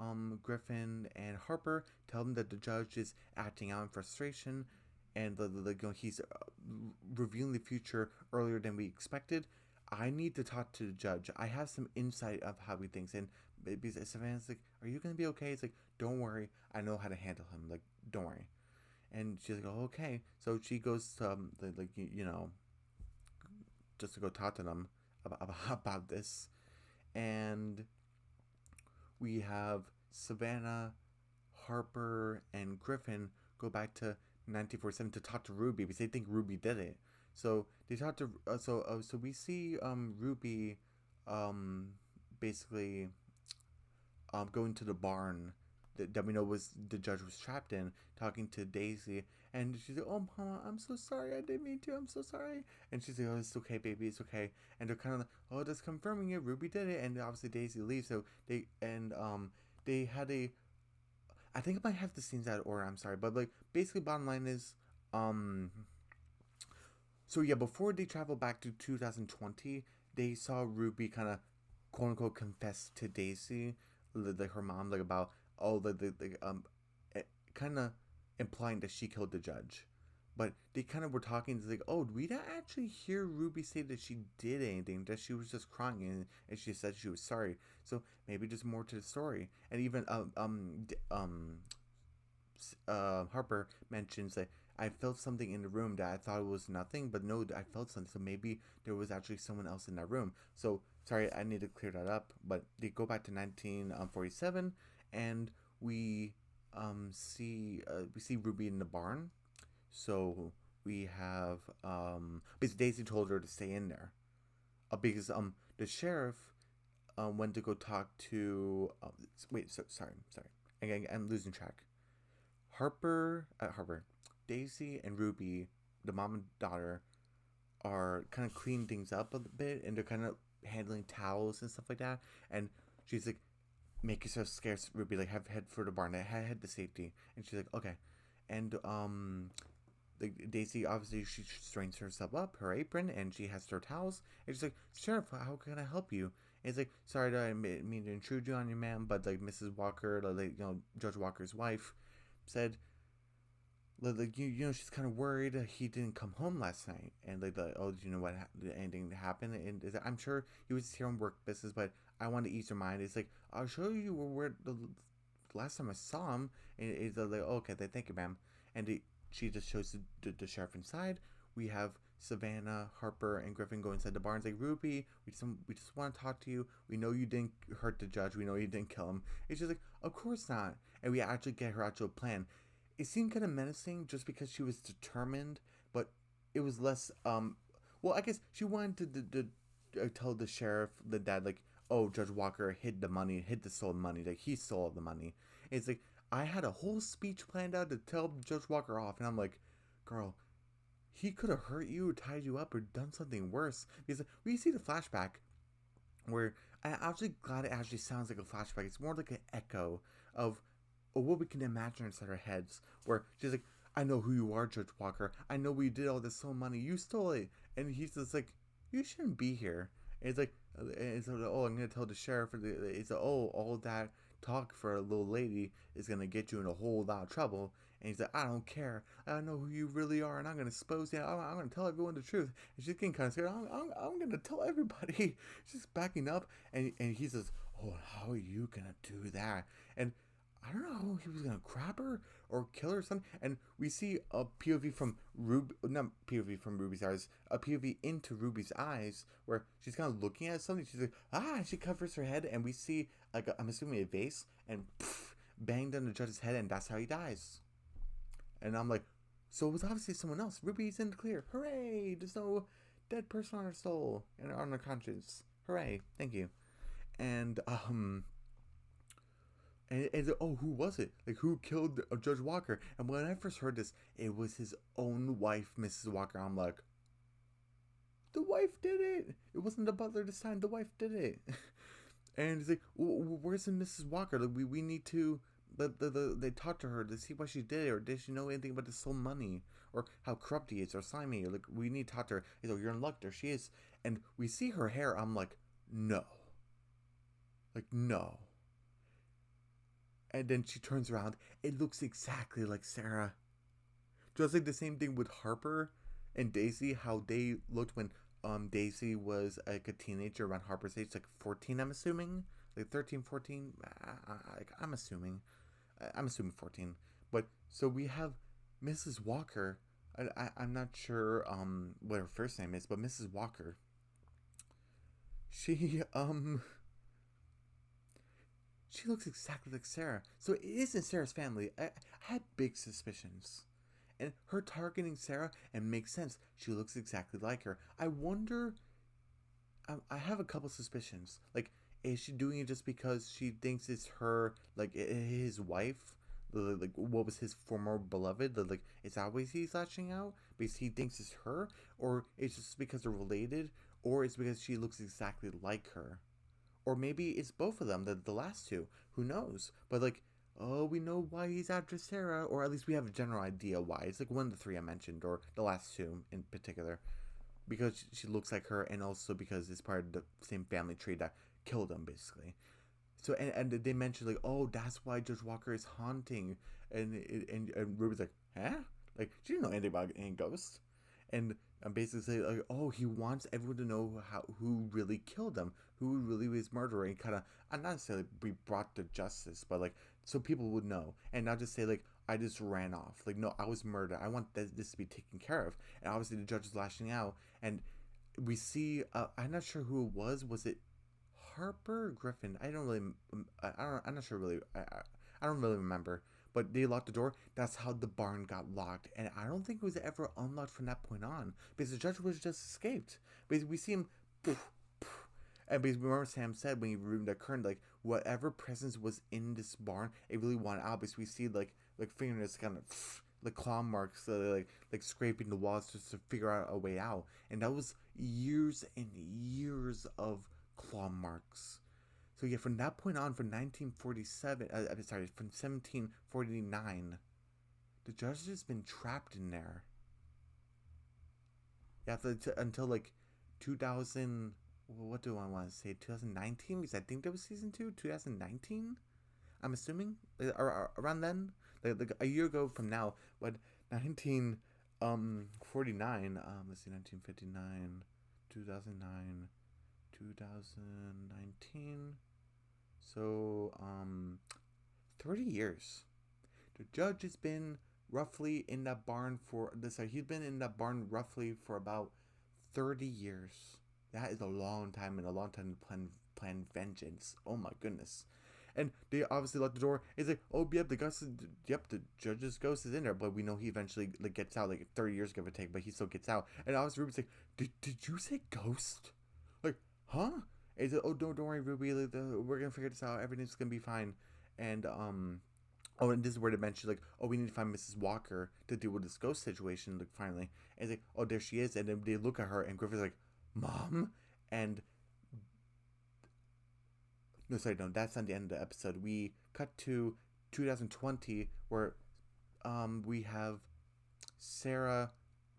Griffin and Harper. Tell them that the judge is acting out in frustration, and he's revealing the future earlier than we expected. I need to talk to the judge. I have some insight of how he thinks, and because Savannah's like, "Are you gonna be okay?" It's like, "Don't worry, I know how to handle him. Like, don't worry." And she's like, "Oh, okay." So she goes to just to go talk to them about this, and we have Savannah, Harper, and Griffin go back to 1947 to talk to Ruby because they think Ruby did it. So they talk to so we see Ruby basically going to the barn that we know was the judge was trapped in, talking to Daisy, and she's like, "Oh, Mama, I'm so sorry. I didn't mean to. I'm so sorry." And she's like, "Oh, it's okay, baby. It's okay." And they're kind of like, "Oh, just confirming it. Ruby did it." And obviously Daisy leaves, so they had a. I think I might have the scenes out of order. I'm sorry, but like basically, bottom line is, um, so yeah, before they travel back to 2020, they saw Ruby kind of quote unquote confess to Daisy, like her mom, like about all kind of implying that she killed the judge. But they kind of were talking like, oh, we didn't actually hear Ruby say that she did anything, that she was just crying and she said she was sorry. So maybe there's more to the story. And even Harper mentions that I felt something in the room that I thought it was nothing, but no, I felt something. So maybe there was actually someone else in that room. So sorry, I need to clear that up. But they go back to 1947, and we see Ruby in the barn. So we have because Daisy told her to stay in there, because the sheriff went to go talk to wait, sorry, again I'm losing track. Harper, Daisy, and Ruby, the mom and daughter, are kind of cleaning things up a bit, and they're kind of handling towels and stuff like that. And she's like, "Make yourself scarce, Ruby. Like, head for the barn. Head to safety." And she's like, "Okay." And Daisy obviously she straightens herself up, her apron, and she has her towels. And she's like, "Sheriff, how can I help you?" And it's like, "Sorry, I mean to intrude you on your man, but like Mrs. Walker, Judge Walker's wife, said like she's kind of worried that he didn't come home last night, and oh, do you know what anything happened?" And I'm sure he was here on work business, but I want to ease your mind. It's like, I'll show you where the last time I saw him, and it's like, oh, okay, thank you, ma'am. And she just shows the sheriff inside. We have Savannah, Harper, and Griffin go inside the barn. It's like, Ruby, we just want to talk to you. We know you didn't hurt the judge. We know you didn't kill him. It's just like, of course not. And we actually get her actual plan. It seemed kind of menacing just because she was determined, but it was less. Well, I guess she wanted to tell the sheriff, the dad, like, oh, Judge Walker hid the money, hid the stolen money, like he stole the money. It's like I had a whole speech planned out to tell Judge Walker off, and I'm like, girl, he could have hurt you or tied you up or done something worse. Because we see the flashback where I'm actually glad it actually sounds like a flashback. It's more like an echo of what we can imagine inside our heads. Where she's like, I know who you are, Judge Walker. I know we did all this stolen money. You stole it. And he's just like, you shouldn't be here. And it's like, oh, I'm going to tell the sheriff. It's like, oh, all that talk for a little lady is going to get you in a whole lot of trouble. And he's like, I don't care. I know who you really are, and I'm going to expose you. I'm going to tell everyone the truth. And she's getting kind of scared. I'm going to tell everybody. She's backing up. And he says, oh, how are you going to do that? And I don't know, he was gonna grab her or kill her or something. And we see a POV from Ruby, not POV from Ruby's eyes, a POV into Ruby's eyes where she's kind of looking at something. She's like, and she covers her head, and we see like I'm assuming a vase and banged on the judge's head, and that's how he dies. And I'm like, so it was obviously someone else. Ruby's in the clear. Hooray! There's no dead person on her soul and on her conscience. Hooray! Thank you. And oh, who was it? Like, who killed Judge Walker? And when I first heard this, it was his own wife, Mrs. Walker. I'm like, the wife did it. It wasn't the butler this time. The wife did it. And he's like, where's the Mrs. Walker? Like, we need to. They talked to her to see why she did it, or did she know anything about the stole money, or how corrupt he is, or slimy, or like we need to talk to her. He's like, you're in luck. There she is. And we see her hair. I'm like, no. Like, no. And then she turns around. It looks exactly like Sarah. Just like the same thing with Harper and Daisy, how they looked when Daisy was like a teenager around Harper's age, like 14, I'm assuming. Like 13, 14. I'm assuming. I'm assuming 14. But so we have Mrs. Walker. I'm not sure what her first name is, but Mrs. Walker. She looks exactly like Sarah. So it isn't Sarah's family. I had big suspicions. And her targeting Sarah, and makes sense. She looks exactly like her. I wonder. I have a couple suspicions. Like, is she doing it just because she thinks it's her, like, his wife? Like, what was his former beloved? Like, is that why he's lashing out? Because he thinks it's her? Or it's just because they're related? Or it's because she looks exactly like her? Or maybe it's both of them, the last two. Who knows? But, like, oh, we know why he's after Sarah, or at least we have a general idea why. It's like one of the three I mentioned, or the last two in particular. Because she looks like her, and also because it's part of the same family tree that killed him, basically. So, and they mentioned, like, oh, that's why Judge Walker is haunting. And Ruby's like, huh? Like, she didn't know anything about any ghosts. And basically say, like, oh, he wants everyone to know who really killed him, who really was murdering, kind of, not necessarily be brought to justice, but like, so people would know, and not just say like, I just ran off. Like, no, I was murdered. I want this to be taken care of. And obviously the judge is lashing out, and we see, I'm not sure who it was. Was it Harper or Griffin? I don't really, I'm not sure really. I don't really remember. But they locked the door. That's how the barn got locked, and I don't think it was ever unlocked from that point on because the judge was just escaped. Basically, we see him, poof, poof, and basically, remember Sam said when he removed the curtain, like whatever presence was in this barn, it really wanted out. Because we see like fingernails kind of like claw marks, like scraping the walls just to figure out a way out, and that was years and years of claw marks. So yeah, from that point on, from 1947, sorry, from 1749, the judge has been trapped in there. Yeah, until like 2000. What do I want to say? 2019, because I think that was season 2. 2019. I'm assuming, around then, like a year ago from now. But 1949. Let's see, 1959, 2009, 2019. So, 30 years. The judge has been roughly in that barn for this. He's been in that barn roughly for about 30 years. That is a long time, and a long time to plan vengeance. Oh my goodness. And they obviously locked the door. It's like, oh, yep, the judge's ghost is in there, but we know he eventually like gets out, like 30 years give or take, but he still gets out. And obviously Ruby's like, did you say ghost? Like, huh? And he's like, oh, don't worry, Ruby, we're gonna figure this out. Everything's gonna be fine. And oh, and this is where they mention like, oh, we need to find Mrs. Walker to deal with this ghost situation. Like, finally, and it's like, oh, there she is. And then they look at her, and Griffith's like, Mom, and no, sorry, no, that's not the end of the episode. We cut to 2020, where we have Sarah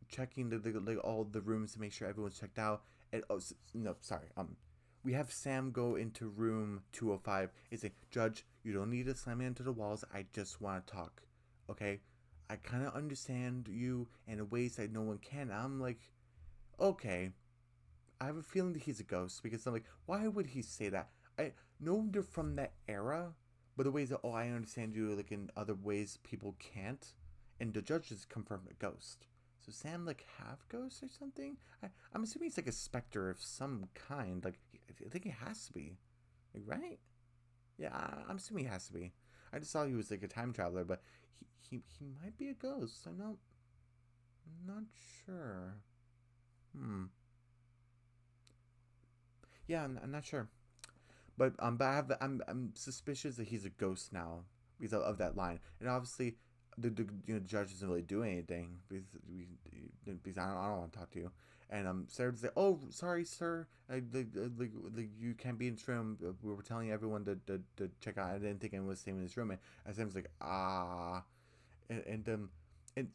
checking like all the rooms to make sure everyone's checked out. And oh, no, sorry, we have Sam go into room 205. It's like, Judge, you don't need to slam me into the walls. I just want to talk, okay? I kind of understand you in ways that no one can. I'm like, okay. I have a feeling that he's a ghost because I'm like, why would he say that? I know they're from that era, but the ways that, oh, I understand you, like in other ways people can't, and the judges confirmed a ghost. So Sam like half ghost or something. I'm assuming it's like a specter of some kind. Like I think it has to be, like, right? Yeah, I'm assuming it has to be. I just thought he was like a time traveler, but he might be a ghost. I'm not sure. Hmm. Yeah, I'm not sure. But I'm suspicious that he's a ghost now because of that line, and obviously the judge doesn't really do anything because I don't want to talk to you. And Sarah's like, oh, sorry, sir, like you can't be in this room. We were telling everyone to check out. I didn't think anyone was staying in this room. And Sam's like, ah, and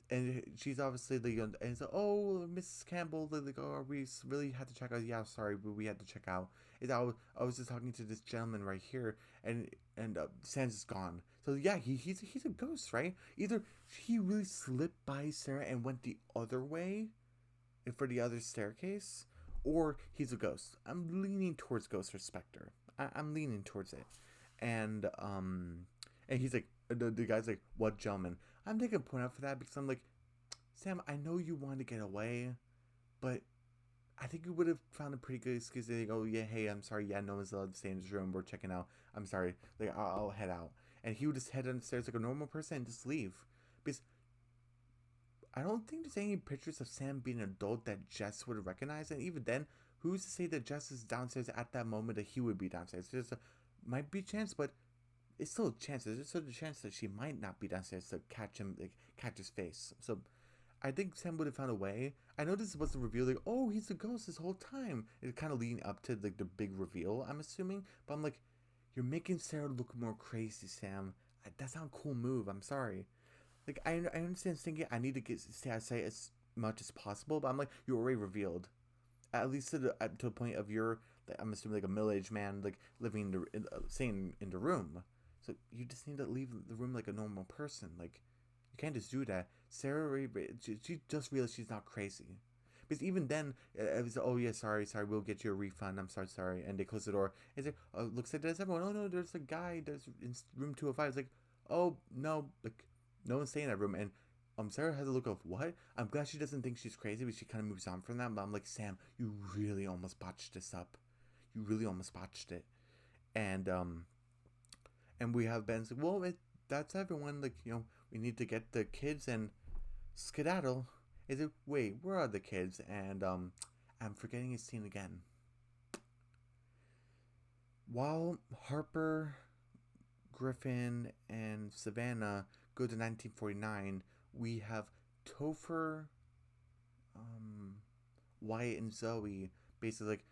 and she's obviously like, and it's like, oh, Mrs. Campbell, like, oh, we really had to check out. Yeah, sorry, but we had to check out. I was just talking to this gentleman right here, and Sans is gone. So yeah, he's a ghost, right? Either he really slipped by Sarah and went the other way for the other staircase, or he's a ghost. I'm leaning towards ghost or specter. I'm leaning towards it, and and he's like, the guy's like, what gentleman? I'm taking a point out for that because I'm like, Sam, I know you wanted to get away, but I think you would have found a pretty good excuse. Like, oh yeah, hey, I'm sorry, yeah, no one's allowed to stay in this room. We're checking out. I'm sorry, like I'll head out, and he would just head downstairs like a normal person and just leave, because I don't think there's any pictures of Sam being an adult that Jess would recognize, and even then, who's to say that Jess is downstairs at that moment that he would be downstairs? Might be a chance, but it's still a chance. There's still a chance that she might not be downstairs to catch him, like catch his face. So I think Sam would have found a way. I know this was the reveal, like, oh, he's a ghost this whole time. It's kind of leading up to like the big reveal, I'm assuming. But I'm like, you're making Sarah look more crazy, Sam. That's not a cool move. I'm sorry. Like I understand thinking I need to say as much as possible, but I'm like, you're already revealed. At least to the point of your, I'm assuming like a middle aged man like living staying in the room. So you just need to leave the room like a normal person. Like you can't just do that. Sarah, she just realized she's not crazy. Because even then, it was, oh yeah, sorry, we'll get you a refund. I'm sorry. And they close the door. It's like, oh, looks like there's everyone. Oh no, there's a guy. There's in room 205. It's like, oh no, like no one's staying in that room. And Sarah has a look of what? I'm glad she doesn't think she's crazy, but she kind of moves on from that. But I'm like, Sam, you really almost botched this up. You really almost botched it. And and we have Ben's like, well, that's everyone. Like, we need to get the kids and skedaddle. Is it? Wait, where are the kids? And I'm forgetting his scene again. While Harper, Griffin, and Savannah go to 1949, we have Topher, um, Wyatt, and Zoe basically like,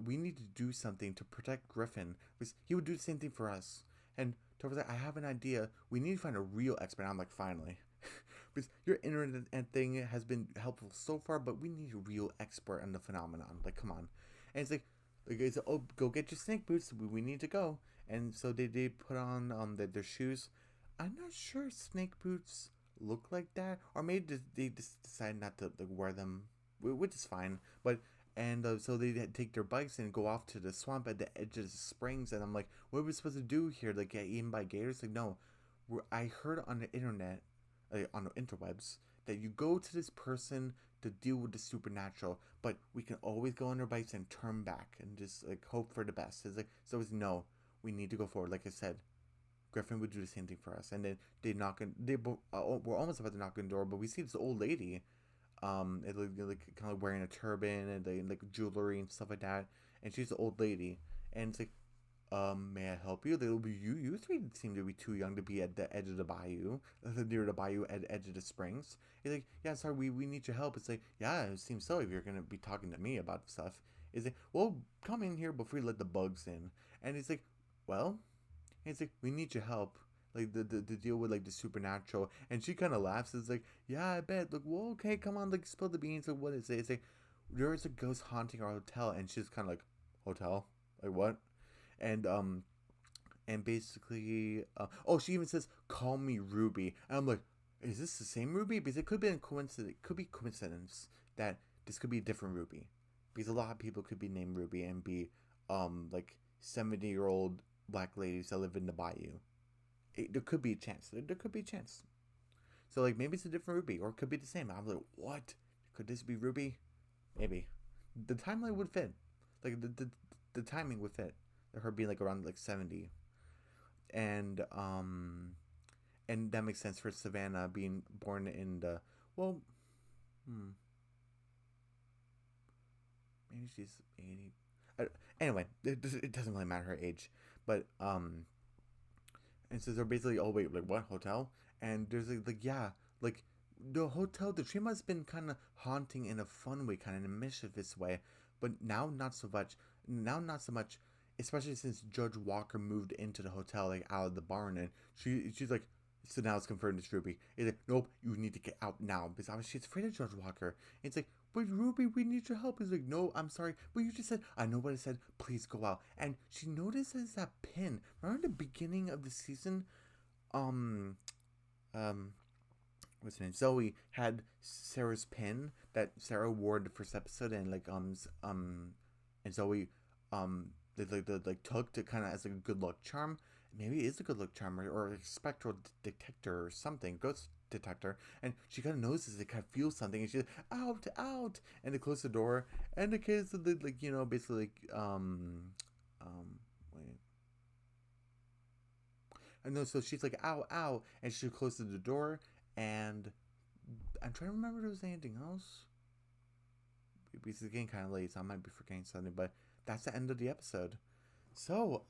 we need to do something to protect Griffin because he would do the same thing for us. And Topher's like, I have an idea. We need to find a real expert. I'm like, finally. Because your internet thing has been helpful so far, but we need a real expert on the phenomenon. Like, come on. And it's like, oh, go get your snake boots. We need to go. And so they put on their shoes. I'm not sure snake boots look like that, or maybe they just decide not to like wear them, which is fine. But and so they take their bikes and go off to the swamp at the edge of the springs. And I'm like, what are we supposed to do here? Like get eaten by gators? Like no, I heard on the internet, on the interwebs, that you go to this person to deal with the supernatural, but we can always go on our bikes and turn back and just like hope for the best. It's like, so it's no, we need to go forward. Like I said, Griffin would do the same thing for us, and then they knock on. We're almost about to knock on the door, but we see this old lady, like kind of wearing a turban and like jewelry and stuff like that, and she's an old lady, and it's like, may I help you? You three seem to be too young to be at the edge of the bayou, near the bayou at the edge of the springs. He's like, yeah, sorry, we need your help. It's like, yeah, it seems so. If you're gonna be talking to me about stuff, is like, well, come in here before you let the bugs in. And he's like, well. It's like, we need your help, like the deal with like the supernatural. And she kind of laughs. It's like, yeah, I bet. Like, well, okay, come on, like spill the beans. Like, what is it? It's like, there is a ghost haunting our hotel, and she's kind of like, hotel, like what? And and basically, oh, she even says, call me Ruby. And I'm like, is this the same Ruby? Because it could be a coincidence. It could be coincidence that this could be a different Ruby, because a lot of people could be named Ruby and be like 70-year-old black ladies that live in the bayou. there could be a chance. There could be a chance. So like maybe it's a different Ruby, or it could be the same. I'm like, what? Could this be Ruby? Maybe. The timeline would fit. Like the timing would fit. Her being like around like 70, and that makes sense for Savannah being born in the well. Maybe she's 80. Anyway, it doesn't really matter her age, but and so they're basically, oh wait, like what hotel? And there's like yeah, like the hotel, the tree must have been kind of haunting in a fun way, kind of in a mischievous way, but now not so much. Now not so much, especially since Judge Walker moved into the hotel, like out of the barn, and she's like. So now it's confirmed it's Ruby. It's like, nope, you need to get out now because obviously she's afraid of Judge Walker. It's like, but Ruby, we need your help. He's like, no, I'm sorry, but you just said, I know what I said. Please go out. And she notices that pin. Remember the beginning of the season? Um, what's her name? Zoe had Sarah's pin that Sarah wore the first episode, and like and Zoe they like took to kind of as like a good luck charm. Maybe it is a good luck charm, or a spectral detector or something, ghost detector. And she kind of notices it, kind of feels something, and she's like, out, and they close the door, and the kids like basically like wait. And no, so she's like, ow, and she closes the door, and I'm trying to remember if there was anything else. Because it's getting kind of late, so I might be forgetting something, but that's the end of the episode. So,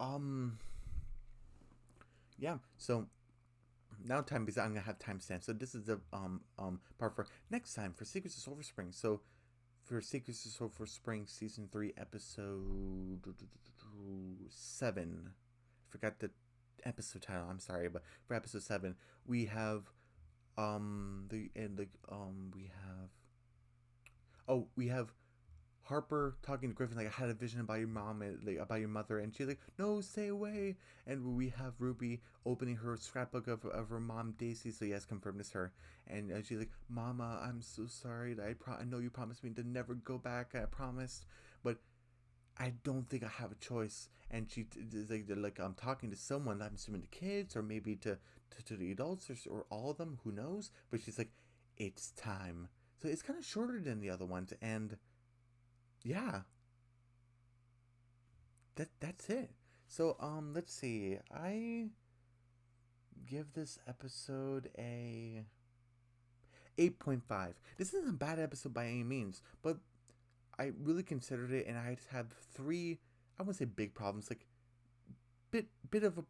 yeah, so now time, because I'm gonna have timestamps. So this is the part for next time for Secrets of Sulphur Springs. So for Secrets of Sulphur Springs season 3 episode 7. I forgot the episode title. I'm sorry, but for episode 7 we have we have Harper talking to Griffin like, I had a vision about your mom and like about your mother, and she's like, no, stay away. And we have Ruby opening her scrapbook of her mom Daisy, so yes, confirmed it's her. And she's like, Mama, I'm so sorry. I know you promised me to never go back. I promised, but I don't think I have a choice. And she is like I'm talking to someone. I'm assuming the kids, or maybe to the adults, or all of them. Who knows? But she's like, it's time. So it's kind of shorter than the other ones, and yeah, that's it. So let's see. I give this episode a 8.5. This isn't a bad episode by any means, but I really considered it, and I just have three, I wouldn't say big problems, like bit of a,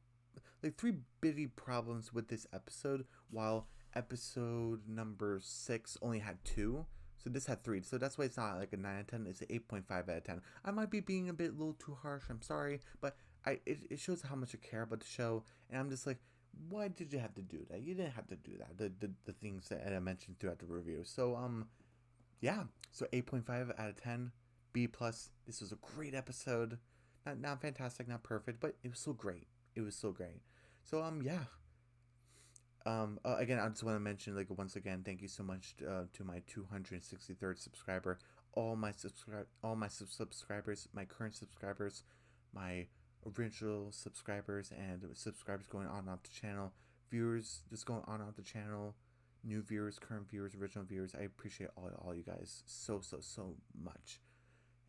like three bitty problems with this episode, while episode number 6 only had 2. So this had 3. So that's why it's not like a 9 out of 10. It's an 8.5 out of 10. I might be being a little too harsh. I'm sorry. But it shows how much I care about the show. And I'm just like, why did you have to do that? You didn't have to do that. The things that I mentioned throughout the review. So, yeah. So 8.5 out of 10. B+. This was a great episode. Not fantastic, not perfect, but it was so great. It was so great. So, yeah. Again, I just want to mention, like, once again, thank you so much to my 263rd subscriber, all my subscribers, my current subscribers, my original subscribers, and subscribers going on and off the channel, viewers just going on and off the channel, new viewers, current viewers, original viewers. I appreciate all you guys so much.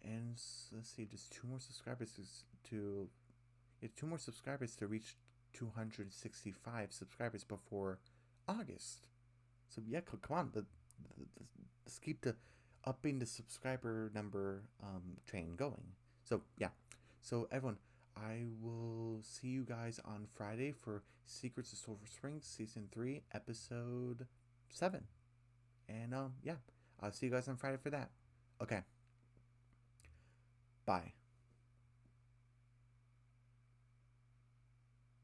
And let's see, just 2 more subscribers to reach 265 subscribers before August. So yeah, come on, let's keep the upping the subscriber number train going. So yeah, so everyone, I will see you guys on Friday for Secrets of Sulphur Springs season 3 episode 7. And yeah, I'll see you guys on Friday for that. Okay, bye.